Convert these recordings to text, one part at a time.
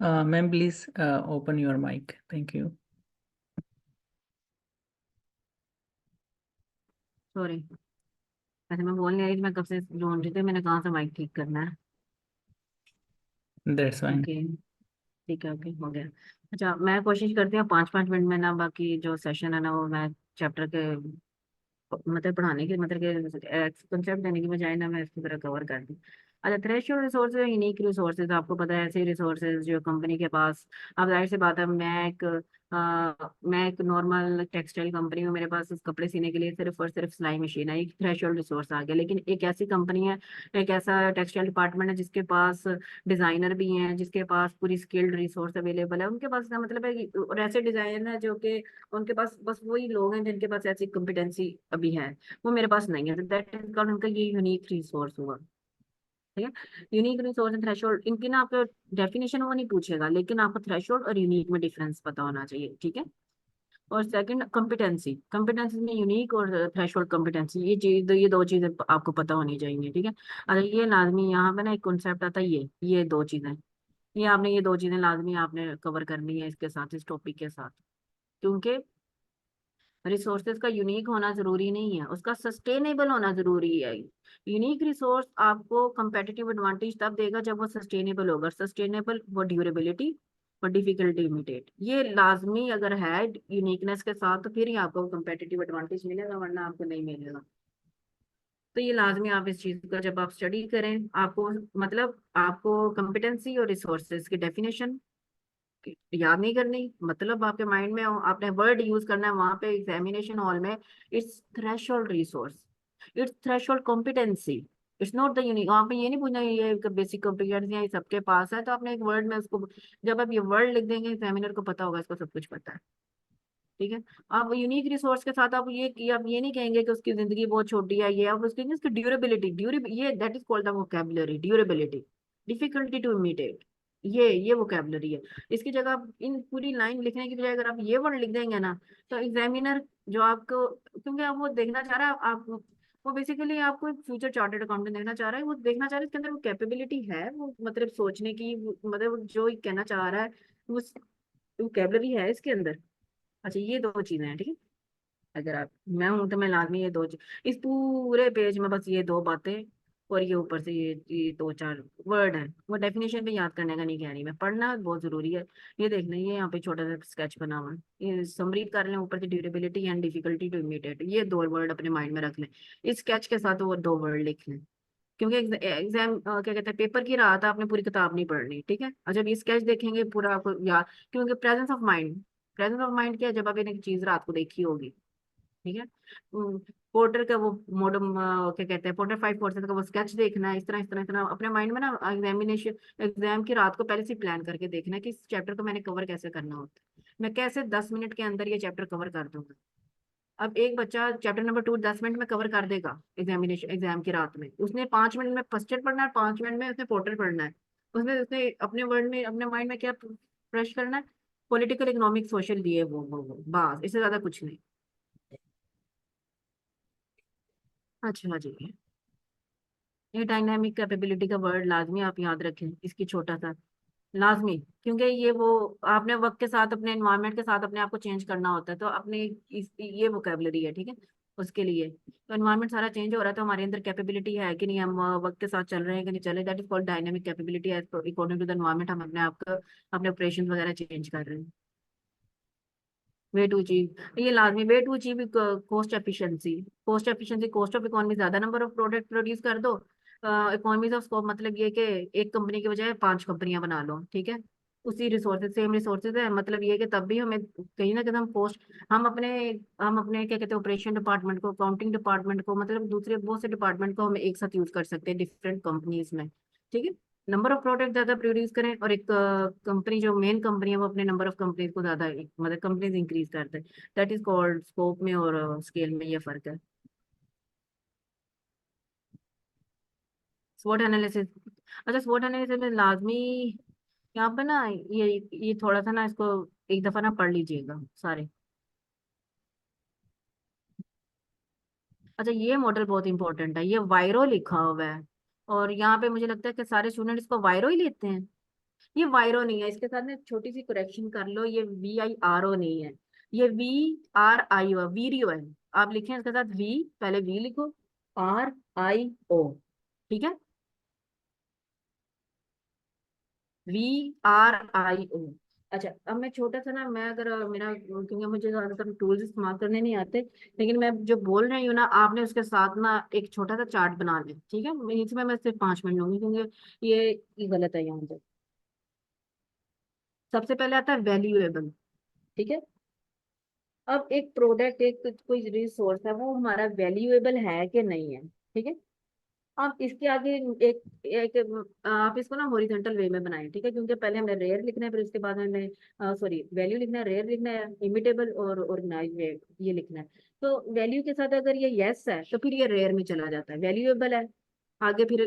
Ma'am, please open your mic. Thank you. Sorry, ऐसे मैं बोल नहीं रही थी, मैं कब से ढूंढ रही थी, मैंने कहाँ से माइक ठीक करना है। That's fine. ओके, ठीक है, ओके हो गया। अच्छा, मैं कोशिश करती हूँ 5-5 मिनट में ना बाकी जो सेशन है ना वो मैं चैप्टर के मतलब पढ़ाने की मतलब के कंसेप्ट देने की बजाय ना मैं इसकी तरह कवर कर दूँ। अच्छा, थ्रेशोल्ड रिसोर्सेज, यूनिक रिसोर्सेज, आपको पता है ऐसे रिसोर्सेज जो कंपनी के पास। अब जाहिर सी बात है, मैं एक नॉर्मल टेक्सटाइल कंपनी हूँ, मेरे पास इस कपड़े सीने के लिए सिर्फ और सिर्फ सिलाई मशीन है, एक थ्रेशोल्ड रिसोर्स आ गया। लेकिन एक ऐसी कंपनी है, एक ऐसा टेक्सटाइल डिपार्टमेंट है जिसके पास डिजाइनर भी हैं, जिसके पास पूरी स्किल्ड रिसोर्स अवेलेबल है, उनके पास ना मतलब है और ऐसे डिजाइनर है जो कि उनके पास बस वही लोग हैं जिनके पास ऐसी कॉम्पिटेंसी अभी है, वो मेरे पास नहीं है। दैट इज कॉल्ड, उनका ये यूनिक रिसोर्स हुआ। ठीक है, यूनिक रिसोर्स एंड थ्रेशोल्ड, इनकी ना आपको डेफिनेशन वो नहीं पूछेगा, लेकिन आपको थ्रेशोल्ड और यूनिक में डिफरेंस पता होना चाहिए। ठीक है, और सेकंड कॉम्पिटेंसी, कॉम्पिटेंसी में यूनिक और थ्रेशोल्ड कॉम्पिटेंसी, ये दो चीजें आपको पता होनी चाहिए। ठीक है, अगर ये लाजमी यहाँ पे ना एक कॉन्सेप्ट आता है, ये दो चीजें, ये दो चीजें लाजमी आपने कवर करनी है इसके साथ, इस टॉपिक के साथ। क्योंकि रिसोर्सेज का यूनिक होना जरूरी नहीं है, उसका सस्टेनेबल होना जरूरी है। यूनिक रिसोर्स आपको कंपेटिटिव एडवांटेज तब देगा जब वो सस्टेनेबल होगा, सस्टेनेबल वो ड्यूरेबिलिटी और डिफिकल्टी इमिटेट, ये लाजमी अगर है यूनिकनेस के साथ, तो फिर ही आपको कंपेटिटिव एडवांटेज मिलेगा, वरना आपको नहीं मिलेगा। तो ये लाजमी आप इस चीज का जब आप स्टडी करें, आपको मतलब आपको कंपिटेंसी और रिसोर्सेज की डेफिनेशन याद नहीं करनी, मतलब आपके माइंड में आपने वर्ड यूज करना है वहां पे एग्जामिनेशन हॉल में। It's threshold resource, it's threshold competency, it's not the unique. वहां पे ये नहीं पूछना ये बेसिक कॉम्पिटेंसी ये सबके पास है, तो आपने एक वर्ड में उसको, जब आप ये वर्ड लिख देंगे एग्जामिनर को पता होगा इसको सब कुछ पता है। ठीक है, आप यूनिक रिसोर्स के साथ आप ये नहीं कहेंगे कि उसकी जिंदगी बहुत छोटी है, ये आप उसकी उसकी ड्यूरेबिलिटी, ये that is called the vocabulary, durability, difficulty to imitate, ये वोकैबुलरी है। इसकी जगह आप इन पूरी लाइन लिखने की बजाय अगर आप ये वर्ड लिख देंगे ना, तो एग्जामिनर जो आपको, क्योंकि आप वो देखना चाह रहा है, आप वो बेसिकली आपको एक फ्यूचर चार्टर्ड अकाउंटेंट देखना चाह रहा है, वो देखना चाह रहा है इसके अंदर वो कैपेबिलिटी है, वो मतलब सोचने की मतलब वो जो ये कहना चाह रहा है, वो वोकैबुलरी है इसके अंदर। अच्छा, ये दो चीजें हैं। ठीक है, अगर आप, मैं हूं तो मैं लाजमी ये दो इस पूरे पेज में बस ये दो बातें और ये ऊपर से ये दो चार वर्ड है, वो डेफिनेशन भी याद करने का नहीं कह रही मैं, पढ़ना बहुत जरूरी है। ये देख लें, ये यहाँ पे छोटा सा स्केच बना हुआ है, ये समरी कर लें, ऊपर से durability and difficulty to imitate, ये दो वर्ड अपने माइंड में रख लें, इस स्केच के साथ वो दो वर्ड लिख लें। क्योंकि एग्जाम क्या कहते हैं, पेपर की रात है, आपने पूरी किताब नहीं पढ़नी। ठीक है, और जब ये स्केच देखेंगे पूरा आपको याद, क्योंकि presence of mind, presence of mind क्या है, जब आप एक चीज रात को देखी होगी। ठीक है, पोर्टर का वो मॉडर्न क्या कहते हैं, पोर्टर 5 फोर्सेस का वो स्केच देखना है, इस तरह अपने माइंड में ना एग्जाम की रात को पहले से प्लान करके देखना है कि इस चैप्टर को मैंने कवर कैसे करना होता है, मैं कैसे 10 मिनट के अंदर ये चैप्टर कवर कर दूंगा। अब एक बच्चा चैप्टर नंबर 2 10 मिनट में कवर कर देगा, एग्जाम की रात में उसने 5 मिनट में फर्स्ट ईयर पढ़ना है, 5 मिनट में उसने पोर्टर पढ़ना है, उसमें उसने अपने वर्ड में अपने माइंड में क्या फ्रेश करना है, पॉलिटिकल इकोनॉमिक सोशल दिए वो बस, इससे ज्यादा कुछ नहीं। अच्छा जी, ये डायनामिक कैपेबिलिटी का वर्ड लाजमी आप याद रखें, इसकी छोटा सा लाजमी, क्योंकि ये वो आपने वक्त के साथ अपने एनवायरनमेंट के साथ अपने आप को चेंज करना होता है, तो अपने ये वोकेबलरी है। ठीक है, उसके लिए तो एनवायरनमेंट सारा चेंज हो रहा है, तो हमारे अंदर कैपेबिलिटी है कि नहीं, हम वक्त के साथ चल रहे हैं कि नहीं चल रहे, that is called dynamic capability, according to the environment हम अपने आप को अपने ऑपरेशन वगैरह चेंज कर रहे हैं। वे टू अचीव, ये लाजमी, way to achieve cost efficiency, cost efficiency, cost of economy, ज्यादा नंबर ऑफ प्रोडक्ट प्रोड्यूस कर दो, इकोनॉमीज ऑफ स्कोप, मतलब ये कि एक कंपनी की बजाय 5 कंपनियां बना लो। ठीक है, उसी रिसोर्सेज, सेम रिसोर्सेज है, मतलब ये कि तब भी हमें कहीं ना कहीं हम कॉस्ट, हम अपने क्या कहते हैं ऑपरेशन डिपार्टमेंट को, अकाउंटिंग डिपार्टमेंट को, मतलब दूसरे बहुत से डिपार्टमेंट को हम एक साथ यूज कर सकते हैं डिफरेंट कंपनीज में। ठीक है, नंबर ऑफ प्रोडक्ट ज्यादा प्रोड्यूस करें, और एक कंपनी जो मेन कंपनी है वो अपने नंबर ऑफ कंपनीज को ज्यादा मतलब कंपनीज इंक्रीज करते हैं, दैट इज कॉल्ड स्कोप में और स्केल में ये फर्क है। स्वॉट एनालिसिस, अच्छा स्वॉट एनालिसिस में लाजमी यहाँ पे ना ये थोड़ा सा ना इसको एक दफा ना पढ़ लीजिएगा सारे। अच्छा, ये मॉडल बहुत इंपॉर्टेंट है, ये वायरो लिखा हुआ है, और यहाँ पे मुझे लगता है कि सारे स्टूडेंट इसको वायरो ही लेते हैं। ये वायरो नहीं है, इसके साथ ना छोटी सी करेक्शन कर लो, ये VIRO नहीं है, ये VRIO वीरियो है। आप लिखें इसके साथ वी, पहले वी लिखो, RIO, ठीक है, VRIO। अच्छा, अब मैं छोटा सा ना, मैं अगर मेरा, क्योंकि मुझे ज्यादातर टूल्स इस्तेमाल करने नहीं आते, लेकिन मैं जो बोल रही हूँ ना, आपने उसके साथ ना एक छोटा सा चार्ट बना लें, ठीक है। इसमें मैं सिर्फ 5 मिनट लूंगी, क्योंकि ये गलत है यहाँ पे। सबसे पहले आता है वैल्यूएबल, ठीक है। अब एक प्रोडक्ट, एक कोई रिसोर्स है, वो हमारा वैल्यूएबल है कि नहीं है, ठीक है। आप इसके आगे एक एक आप इसको ना हॉरिजॉन्टल वे में बनाएं, ठीक है, क्योंकि पहले हमें रेयर लिखना है, फिर उसके बाद हमें सॉरी वैल्यू लिखना है, रेयर लिखना है, इमिटेबल और ऑर्गेनाइज ये लिखना है। तो वैल्यू के साथ अगर ये यस है तो फिर ये रेयर में चला जाता है, वैल्यूएबल है। आगे फिर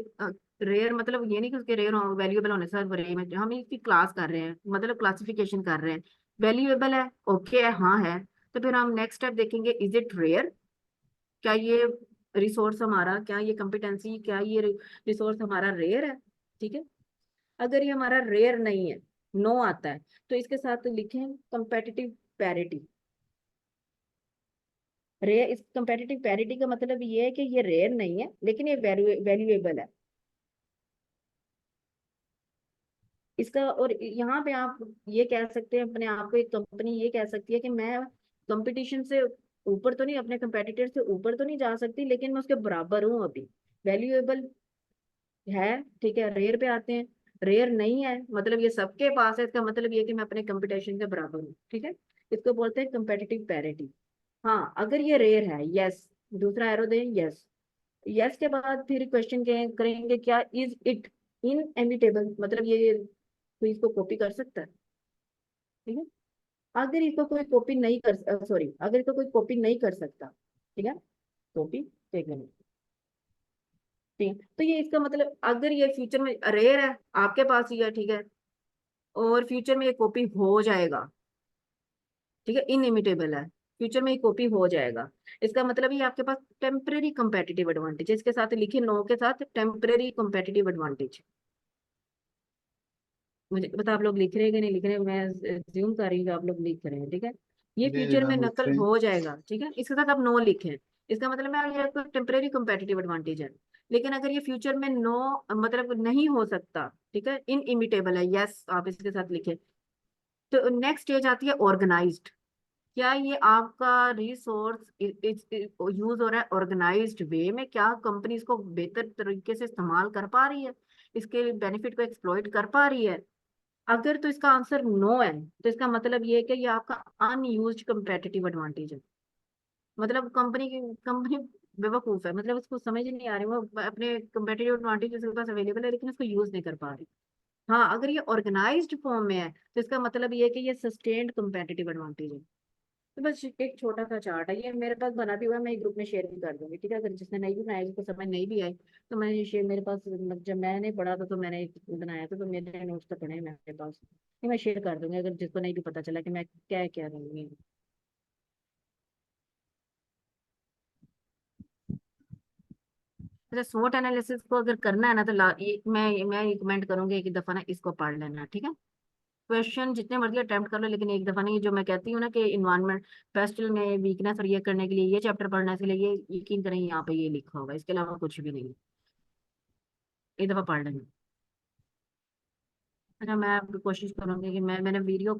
रेयर, मतलब ये नहीं कि उसके रेयर वैल्यूएबल होने से रेयर में, हम इसकी क्लास कर रहे हैं, मतलब क्लासिफिकेशन कर रहे हैं। वैल्यूएबल है, ओके है, हाँ है, तो फिर हम नेक्स्ट स्टेप देखेंगे, इज इट रेयर, क्या ये रिसोर्स हमारा, क्या ये कंपिटेंसी, क्या ये रिसोर्स हमारा रेयर है, ठीक है। अगर ये हमारा रेयर नहीं है, नो आता है, तो इसके साथ लिखें कंपेटिटिव पैरिटी। रेयर, इस कंपेटिटिव पैरिटी का मतलब ये है कि ये रेयर नहीं है, लेकिन ये वैल्यूएबल है इसका। और यहाँ पे आप ये कह सकते हैं अपने आप को, एक कंपनी ये कह सकती है कि मैं कंपटीशन से ऊपर तो नहीं, अपने कंपेटिटर से ऊपर तो नहीं जा सकती, लेकिन मैं उसके बराबर हूँ अभी, वैल्यूएबल है, ठीक है। रेयर पे आते हैं, रेयर नहीं है मतलब ये सबके पास है, इसका मतलब ये कि मैं अपने कंपटीशन के बराबर हूँ, ठीक है। इसको बोलते हैं कंपेटिटिव पैरिटी। हाँ, अगर ये रेयर है, यस, दूसरा एरो दें, यस। यस के बाद फिर क्वेश्चन करेंगे, क्या इज इट इनएमिटेबल, मतलब ये कोई इसको कॉपी कर सकता है, ठीक है। अगर इसको कोई कॉपी नहीं कर, सॉरी, अगर इसको कोई कॉपी नहीं कर सकता, ठीक है, कॉपी, एक मिनट, ठीक है, तो ये इसका मतलब अगर ये फ्यूचर में रेयर है, आपके पास ही है, ठीक है, और फ्यूचर में ये कॉपी हो जाएगा, ठीक है, इनइमिटेबल है, फ्यूचर में ये कॉपी हो जाएगा, इसका मतलब ये आपके पास टेम्परेरी कंपेटिटिव एडवांटेज है। इसके साथ लिखिए, नो के साथ टेम्परेरी कंपेटिटिव एडवांटेज। मुझे बता आप लोग लिख रहे हैं कि नहीं लिख रहे हैं, मैं ज्यूम कर रही हूँ कि आप लोग लिख रहे हैं, ठीक है। ये जी जी फ्यूचर में मैम लिख नकल रहे हैं। हो जाएगा, ठीक है, इसके साथ आप नो लिखें। इसका मतलब है ये कोई टेम्परेरी कंपेटिटिव एडवांटेज है, लेकिन अगर ये फ्यूचर में नो, मतलब नहीं हो सकता, ठीक है, इनइमिटेबल है, यस आप इसके साथ लिखें। तो नेक्स्ट स्टेज आती है ऑर्गेनाइज्ड। क्या ये आपका रिसोर्स यूज हो रहा है ऑर्गेनाइज्ड वे में, क्या कंपनी इसको बेहतर तरीके से इस्तेमाल कर पा रही है, इसके बेनिफिट को एक्सप्लॉइट कर पा रही है। अगर तो इसका आंसर नो है, तो इसका मतलब ये है कि ये आपका अनयूज्ड कंपेटिटिव एडवांटेज है, मतलब कंपनी बेवकूफ है, मतलब उसको समझ ही नहीं आ रही, वो अपने कंपेटिटिव एडवांटेज उसके पास अवेलेबल है, लेकिन उसको यूज नहीं कर पा रही। हाँ, अगर ये ऑर्गेनाइज्ड फॉर्म में है, तो इसका मतलब ये है कि ये सस्टेन्ड कंपेटिटिव एडवांटेज है। तो बस एक छोटा सा चार्ट है, ये मेरे पास बना भी हुआ है, मैं एक ग्रुप में शेयर भी कर दूंगी, ठीक है। अगर जिसने नहीं भी बनाया, जिसको समझ नहीं भी आई, तो मैं ये शेयर, मेरे पास जब मैंने पढ़ा था तो मैंने बनाया था, तो मेरे नोट्स तो पढ़े हैं मेरे पास, ये मैं शेयर कर दूंगी अगर जिसको नहीं भी पता चला कि मैं क्या क्या रही हूँ। अच्छा, SWOT एनालिसिस को अगर करना है ना, तो मैं रिकमेंड करूंगी एक दफा ना इसको पढ़ लेना, ठीक है। क्वेश्चन जितने मर्जी अटेम्प्ट कर लो, लेकिन एक दफा नहीं, जो मैं कहती हूँ ना कि इन्वायरमेंट पेस्टल में वीकनेस और ये करने के लिए ये चैप्टर पढ़ना है, इसके लिए ये यकीन करें यहाँ पे ये लिखा होगा, इसके अलावा कुछ भी नहीं, एक दफा पढ़ लेना। अच्छा, मैं आपकी कोशिश करूंगी कि मैंने वीडियो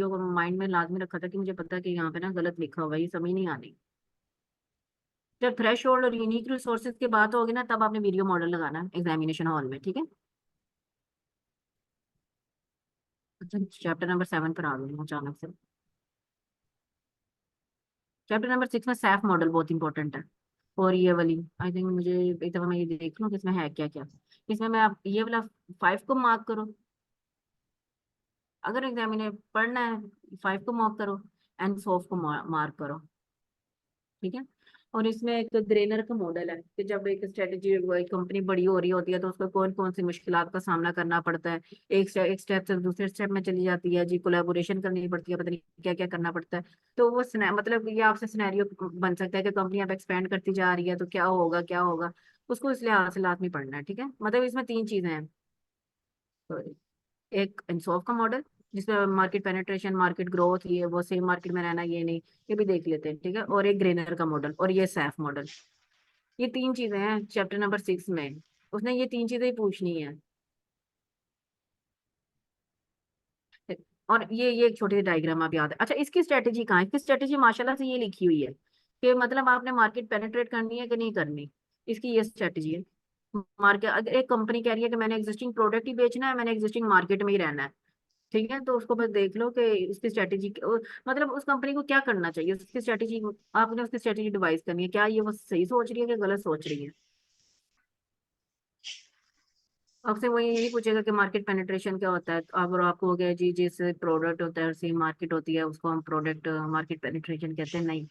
को माइंड में लाजमी रखा था, कि मुझे पता है कि यहाँ पे ना गलत लिखा होगा, ये समझ नहीं आनी। जब थ्रेश होल्ड और यूनिक रिसोर्सेज की बात होगी ना, तब आपने वीडियो मॉडल लगाना है एग्जामिनेशन हॉल में, ठीक है। अच्छा, चैप्टर नंबर 7 पर आ गई हूँ अचानक से। चैप्टर नंबर 6 में सैफ मॉडल बहुत इंपॉर्टेंट है, और ये वाली आई थिंक, मुझे एक दफा मैं ये देख लूँ कि इसमें है क्या क्या। इसमें मैं आप ये वाला 5 को मार्क करो, अगर एग्जामिनर पढ़ना है 5 को मार्क करो, एंड 100 को मार्क करो, ठीक है। और इसमें एक ग्रेनर का मॉडल है कि जब एक स्ट्रेटेजी, एक कंपनी बड़ी हो रही होती है, तो उसको कौन कौन सी मुश्किलात का सामना करना पड़ता है, एक स्टेप से दूसरे स्टेप में चली जाती है जी, कोलैबोरेशन करनी पड़ती है, पता नहीं क्या क्या करना पड़ता है। तो वो मतलब ये आपसे सिनेरियो बन सकता है कि कंपनी अब एक्सपेंड करती जा रही है, तो क्या होगा क्या होगा, उसको इस लिहाज से लाजमी पढ़ना है, ठीक है। मतलब इसमें 3 चीजें हैं, सॉरी, एक इंसॉफ का मॉडल जिसमें मार्केट पेनिट्रेशन, मार्केट ग्रोथ, ये वो सेम मार्केट में रहना, ये नहीं, ये भी देख लेते हैं, ठीक है। और एक ग्रेनर का मॉडल और ये सैफ मॉडल। ये 3 चीजें हैं चैप्टर नंबर 6 में, उसने ये 3 चीजें ही पूछनी है। और ये एक छोटी सी डायग्राम आप याद है। अच्छा, इसकी स्ट्रेटेजी कहाँ है? इसकी स्ट्रेटेजी माशाल्लाह से ये लिखी हुई है कि मतलब आपने मार्केट पेनिट्रेट करनी है कि नहीं करनी, इसकी ये स्ट्रेटेजी है। मार्केट, अगर एक कंपनी कह रही है कि मैंने एग्जिस्टिंग प्रोडक्ट ही बेचना है, मैंने एग्जिस्टिंग मार्केट में ही रहना है, ठीक है, तो उसको बस देख लो कि उसकी स्ट्रेटेजी, मतलब उस कंपनी को क्या करना चाहिए, उसकी स्ट्रेटेजी, आपने उसकी स्ट्रेटेजी डिवाइस करनी है, क्या ये वो सही सोच रही है कि गलत सोच रही है। आपसे वो ये नहीं पूछेगा कि मार्केट पेनिट्रेशन क्या होता है, तो अब आपको हो गया जी जिस प्रोडक्ट होता है सेम मार्केट होती है उसको हम प्रोडक्ट मार्केट पेनिट्रेशन कहते हैं, नहीं।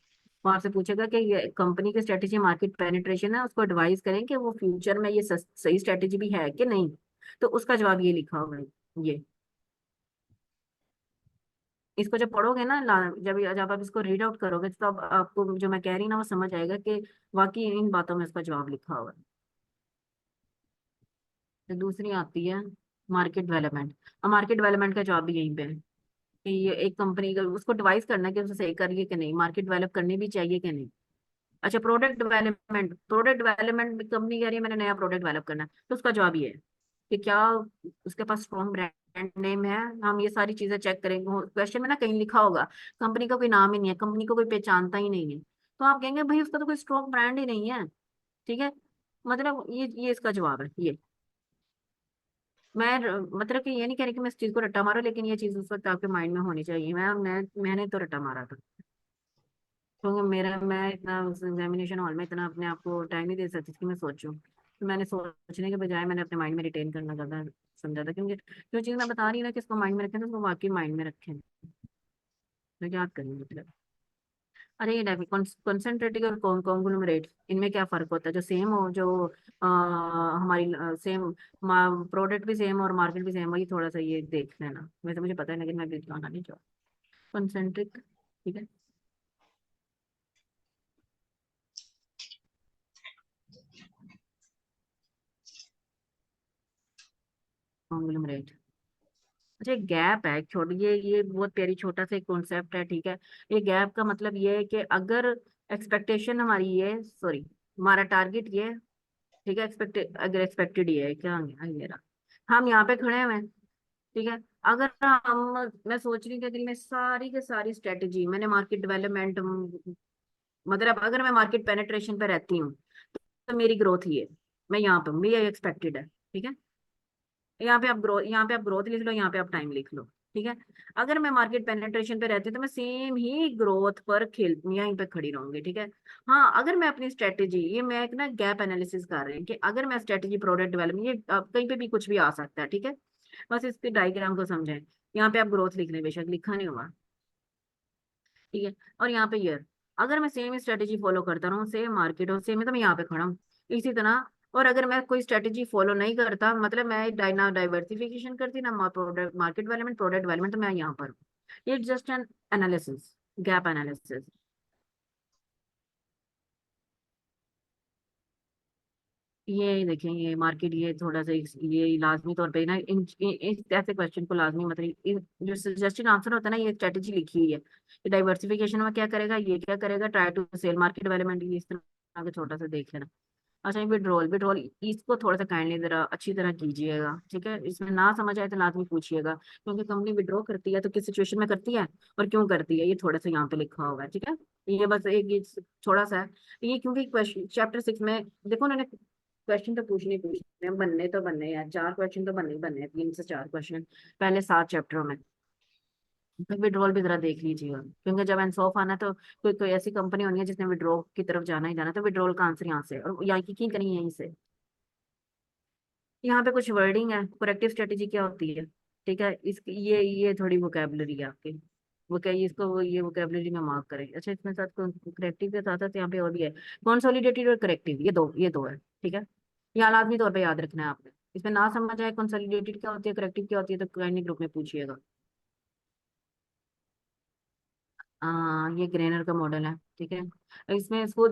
वो आपसे पूछेगा कि ये कंपनी की स्ट्रेटेजी मार्केट पेनिट्रेशन है, उसको एडवाइस करें कि वो फ्यूचर में ये सही स्ट्रेटेजी भी है कि नहीं। तो उसका जवाब ये लिखा होगा, ये। इसको जब पढ़ोगे ना, जब जब आप इसको रीड आउट करोगे तो अब आपको जो मैं कह रही हूँ ना वो समझ आएगा कि वाकई इन बातों में इसका जवाब लिखा हुआ है। तो दूसरी आती है मार्केट डेवलपमेंट। अब मार्केट डेवलपमेंट का जवाब भी यहीं पे है कि ये एक कंपनी का उसको डिवाइस करना है कि उसे सही करिए कि नहीं, मार्केट डेवलप करनी भी चाहिए कि नहीं। अच्छा, product development, product development company कह रही है मैंने नया प्रोडक्ट डेवलप करना है, तो उसका जवाब ये है कि क्या उसके पास स्ट्रॉन्ग ब्रांड नेम है। हम ये सारी चीजें चेक करेंगे, क्वेश्चन में ना कहीं लिखा होगा कंपनी का कोई नाम ही नहीं है, कंपनी को कोई पहचानता ही नहीं है, तो आप कहेंगे भाई उसका तो कोई स्ट्रॉन्ग ब्रांड ही नहीं है, ठीक है। मतलब ये इसका जवाब है ये। मतलब कि ये नहीं कह रही कि मैं इस चीज को रट्टा मारूं, लेकिन ये चीज उस वक्त आपके माइंड में होनी चाहिए। मैंने तो रट्टा मारा था, क्योंकि मैं इतना उस एग्जामिनेशन हॉल में इतना अपने आप को टाइम नहीं दे सकती थी कि मैं सोचूं, तो मैंने सोचने के बजाय मैंने अपने माइंड में रिटेन करना ज्यादा समझा था, क्योंकि जो चीज मैं बता रही हूँ ना कि इसको माइंड में रखें तो उसको वाकई माइंड में रखें, तो याद करें मतलब। अरे ये कंसंट्रेटिव और कॉन्ग्लोमरेट, इनमें क्या फर्क होता है? जो सेम हो, जो हमारी सेम प्रोडक्ट भी सेम और मार्केट भी सेम, वही थोड़ा सा ये देख लेना, वैसे मुझे पता है लेकिन मैं भी बताना नहीं चाहती। कंसेंट्रिक, ठीक है, कॉन्ग्लोमरेट। अच्छा, एक गैप है छोटी, ये बहुत प्यारी छोटा सा एक कॉन्सेप्ट है, ठीक है। ये गैप का मतलब ये है कि अगर एक्सपेक्टेशन हमारी ये, सॉरी, हमारा टारगेट ये, ठीक है, अगर एक्सपेक्टेड ये है, क्या है मेरा, हम यहाँ पे खड़े हुए हैं, ठीक है। अगर हम, मैं सोच रही हूँ कि अगर मैं सारी की सारी स्ट्रेटेजी मैंने मार्केट डेवलपमेंट, मतलब अगर मैं मार्केट पेनिट्रेशन पे रहती हूँ तो मेरी ग्रोथ ही है, मैं यहाँ पे हूँ, ये एक्सपेक्टेड है, ठीक है। यहाँ पे आप ग्रोथ लिख लो, यहाँ पे आप टाइम लिख लो, ठीक है। अगर मैं मार्केट पेनिट्रेशन पे रहती हूँ तो मैं सेम ही ग्रोथ पर खेल यहीं पे खड़ी रहूंगी, ठीक है। हाँ, अगर मैं अपनी स्ट्रेटेजी, ये मैं एक ना गैप एनालिसिस कर रही हूँ कि अगर मैं स्ट्रेटेजी प्रोडक्ट डेवलपमेंट, ये कहीं पे भी कुछ भी आ सकता है, ठीक है। बस इसके डायग्राम को समझें। यहाँ पे आप ग्रोथ लिख लें, बेशक लिखा नहीं हुआ, ठीक है। और यहाँ पे ईयर, अगर मैं सेम स्ट्रेटेजी फॉलो करता रहूँ, सेम मार्केट और सेम है, तो मैं यहाँ पे खड़ा हूँ इसी तरह। और अगर मैं कोई स्ट्रेटेजी फॉलो नहीं करता, मतलब मैं ना डाइवर्सिफिकेशन करती ना product market development product development, तो मैं यहाँ पर हूँ। ये just an analysis, gap analysis. ये देखें, ये मार्केट, ये थोड़ा सा ये लाजमी तौर पे ना इस ऐसे क्वेश्चन को लाजमी, मतलब जो सजेस्टेड आंसर होता है ना, ये स्ट्रेटेजी लिखी हुई है कि डाइवर्सिफिकेशन में क्या करेगा, ये क्या करेगा, try to sell market development, ये इस तरह का छोटा सा देख लेना। अच्छा, विड्रॉल, विड्रॉल इसको थोड़ा सा काइंडली जरा अच्छी तरह कीजिएगा, ठीक है। इसमें ना समझ आए तो लाजमी पूछिएगा, क्योंकि कंपनी विड्रॉ करती है तो किस सिचुएशन में करती है और क्यों करती है, ये थोड़ा सा यहाँ पे लिखा हुआ है, ठीक है। ये बस एक ये थोड़ा सा है, ये क्योंकि क्वेश्चन चैप्टर 6 में देखो उन्होंने क्वेश्चन तो पूछने बनने तो बनने हैं, 4 क्वेश्चन तो बनने ही बनने हैं, 3 से 4 क्वेश्चन पहले 7 चैप्टरों में। तो विड्रॉल भी जरा देख लीजिएगा, क्योंकि जब एंड ऑफ आना तो कोई कोई ऐसी कंपनी होनी है जिसने विड्रॉ की तरफ जाना ही जाना, तो विड्रॉल का आंसर यहाँ से, और यहाँ की करेंगे यहीं से। यहाँ पे कुछ वर्डिंग है, करेक्टिव स्ट्रेटेजी क्या होती है, ठीक है। इस ये थोड़ी वोकेबलरी है आपकी, वो क्या, इसको ये वोकेबलरी में मार्क करें। अच्छा, इसमें साथ करेक्टिव के साथ साथ यहाँ पे और भी है, कंसोलिडेटेड और करेक्टिव, ये दो है, ठीक है। यहाँ लाजमी तौर पे याद रखना है आपने। इसमें ना समझ आए कंसोलिडेटेड क्या होती है, करेक्टिव क्या होती है, तो काइंडली ग्रुप में पूछिएगा। ये ग्रेनर का मॉडल है, ठीक है। इसमें इसको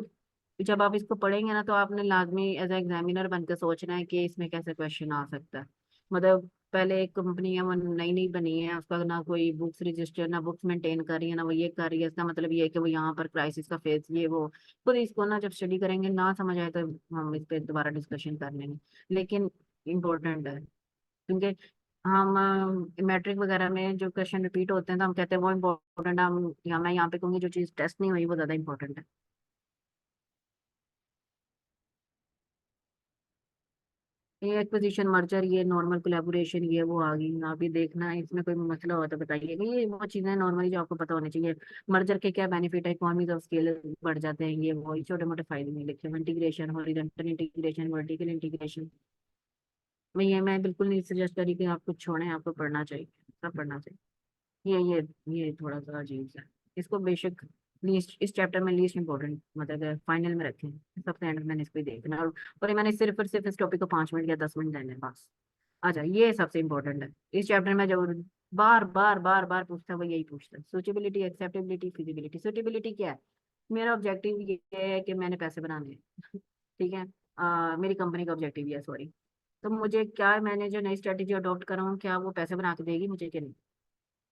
जब आप इसको पढ़ेंगे ना, तो आपने लाजमी एज ए एग्जामिनर बनकर सोचना है कि इसमें कैसे क्वेश्चन आ सकता है, मतलब पहले एक कंपनी है वो नई नई बनी है, उसका ना कोई बुक्स रजिस्टर, ना बुक्स मेंटेन कर रही है, ना वो ये कर रही है। इसका मतलब ये है कि वो यहाँ पर क्राइसिस का फेज ये वो, खुद इसको ना जब स्टडी करेंगे ना समझ आए तो हम इस पे दोबारा डिस्कशन कर लेंगे। लेकिन इम्पोर्टेंट है, क्योंकि हम मैट्रिक वगैरह में जो क्वेश्चन रिपीट होते हैं तो हम कहते हैं वो इम्पोर्टेंट, हम या मैं यहाँ पे कहूँगी जो चीज़ टेस्ट नहीं हुई वो ज्यादा इंपॉर्टेंट है। ये एक्विजिशन मर्जर, ये नॉर्मल कोलैबोरेशन, ये वो आ गई, आप भी देखना है, इसमें कोई मसला हो तो बताइएगा। ये वो चीजें नॉर्मली जो आपको पता होनी चाहिए। मर्जर के क्या बेनिफिट है, इकोनॉमीज ऑफ स्केल बढ़ जाते हैं, ये वो छोटे मोटे फायदे नहीं लिखे हुए। Integration, horizontal integration, vertical integration, मैं बिल्कुल नहीं सजेस्ट करी कि आप कुछ छोड़ें, आपको पढ़ना चाहिए, सब पढ़ना चाहिए। ये थोड़ा सा अजीब सा है। इसको बेशक लीस्ट, इस चैप्टर में लीस्ट इंपॉर्टेंट मतलब फाइनल में रखें, सबसे एंड में मैंने इसको ही देखना। और ये मैंने सिर्फ और सिर्फ इस टॉपिक को 5 मिनट या 10 मिनट देने हैं बस। अच्छा, ये सबसे इंपॉर्टेंट है इस चैप्टर में, जो बार बार बार बार पूछता है वो यही पूछता है, सूटेबिलिटी, एक्सेप्टेबिलिटी, फिजिबिलिटी। सूटेबिलिटी क्या है? मेरा ऑब्जेक्टिव ये है कि मैंने पैसे बनाने हैं ठीक है, मेरी कंपनी का ऑब्जेक्टिव ये है, सॉरी। तो मुझे क्या, मैंने जो नई स्ट्रेटेजी अडॉप्ट कर रहा हूँ, क्या वो पैसे बना के देगी मुझे कि नहीं?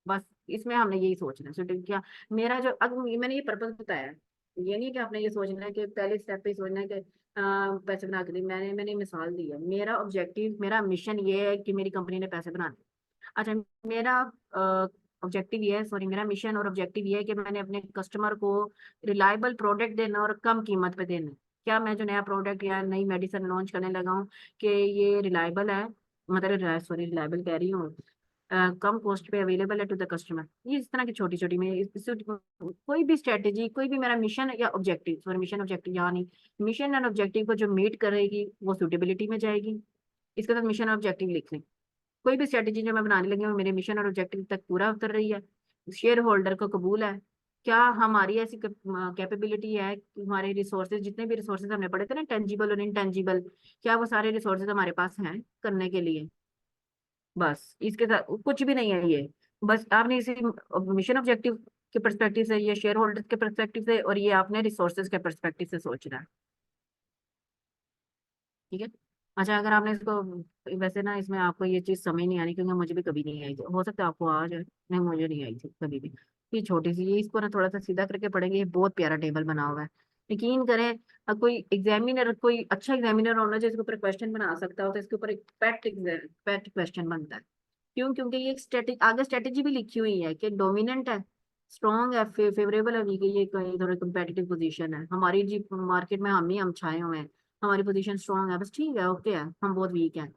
बस इसमें हमने यही सोचना है। so, क्या मेरा जो, अब मैंने ये पर्पस बताया है, ये नहीं कि आपने ये सोचना है कि पहले स्टेप पे ही सोचना है कि पैसे बना के दी। मैंने मिसाल दी है, मेरा ऑब्जेक्टिव, मेरा मिशन ये है कि मेरी कंपनी ने पैसे बनाने। अच्छा, मेरा ऑब्जेक्टिव ये है, सॉरी, मेरा मिशन और ऑब्जेक्टिव ये है कि मैंने अपने कस्टमर को रिलायबल प्रोडक्ट देना और कम कीमत पे देना। क्या मैं जो नया प्रोडक्ट या नई मेडिसिन लॉन्च करने लगा हूँ कि ये रिलायबल है, मतलब सॉरी रिलायबल कह रही हूँ, कम कॉस्ट पे अवेलेबल है टू द कस्टमर। ये इस तरह की छोटी छोटी में कोई भी स्ट्रेटेजी, कोई भी मेरा मिशन या ऑब्जेक्टिव, सॉरी मिशन ऑब्जेक्टिव यहाँ नहीं, मिशन एंड ऑब्जेक्टिव को जो मीट करेगी वो सुटेबिलिटी में जाएगी। इसके साथ मिशन और ऑब्जेक्टिव लिख लें। कोई भी स्ट्रेटेजी जो मैं बनाने लगी हूँ मेरे मिशन और ऑब्जेक्टिव तक पूरा उतर रही है, शेयर होल्डर को कबूल है, क्या हमारी ऐसी कैपेबिलिटी है कि हमारे रिसोर्सेज, जितने भी रिसोर्सेज हमने पढ़े थे ना, टेंजिबल और इनटेंजिबल, क्या वो सारे रिसोर्सेज हमारे पास हैं करने के लिए? बस इसके साथ कुछ भी नहीं है ये। बस आपने इसी मिशन ऑब्जेक्टिव के परस्पेक्टिव से, ये शेयर होल्डर के परस्पेक्टिव से, और ये आपने रिसोर्सेज के परस्पेक्टिव से सोचना है। ठीक है। अच्छा, अगर आपने इसको, वैसे ना इसमें आपको ये चीज समझ नहीं आनी, क्योंकि मुझे भी कभी नहीं आई थी, हो सकता है आपको आ जाए, नहीं मुझे नहीं आई थी कभी भी। ये छोटी सी, ये इसको ना थोड़ा सा सीधा करके पढ़ेंगे, ये बहुत प्यारा टेबल बना हुआ है, यकीन करें। कोई एग्जामिनर, कोई अच्छा एग्जामिनर होना जो इसके ऊपर क्वेश्चन बना सकता हो, तो इसके ऊपर एक पेट क्वेश्चन बनता है। क्यों? क्योंकि ये एक स्ट्रेटेजी, आगे स्ट्रेटेजी भी लिखी हुई है कि डोमिनेंट है, स्ट्रॉन्ग है, फेवरेबल है, ये कहीं थोड़ी कंपेटिटिव पोजीशन है हमारी जी मार्केट में, हम छाए हुए हैं, हमारी पोजीशन स्ट्रॉन्ग है, बस ठीक है, ओके है, हम बहुत वीक हैं।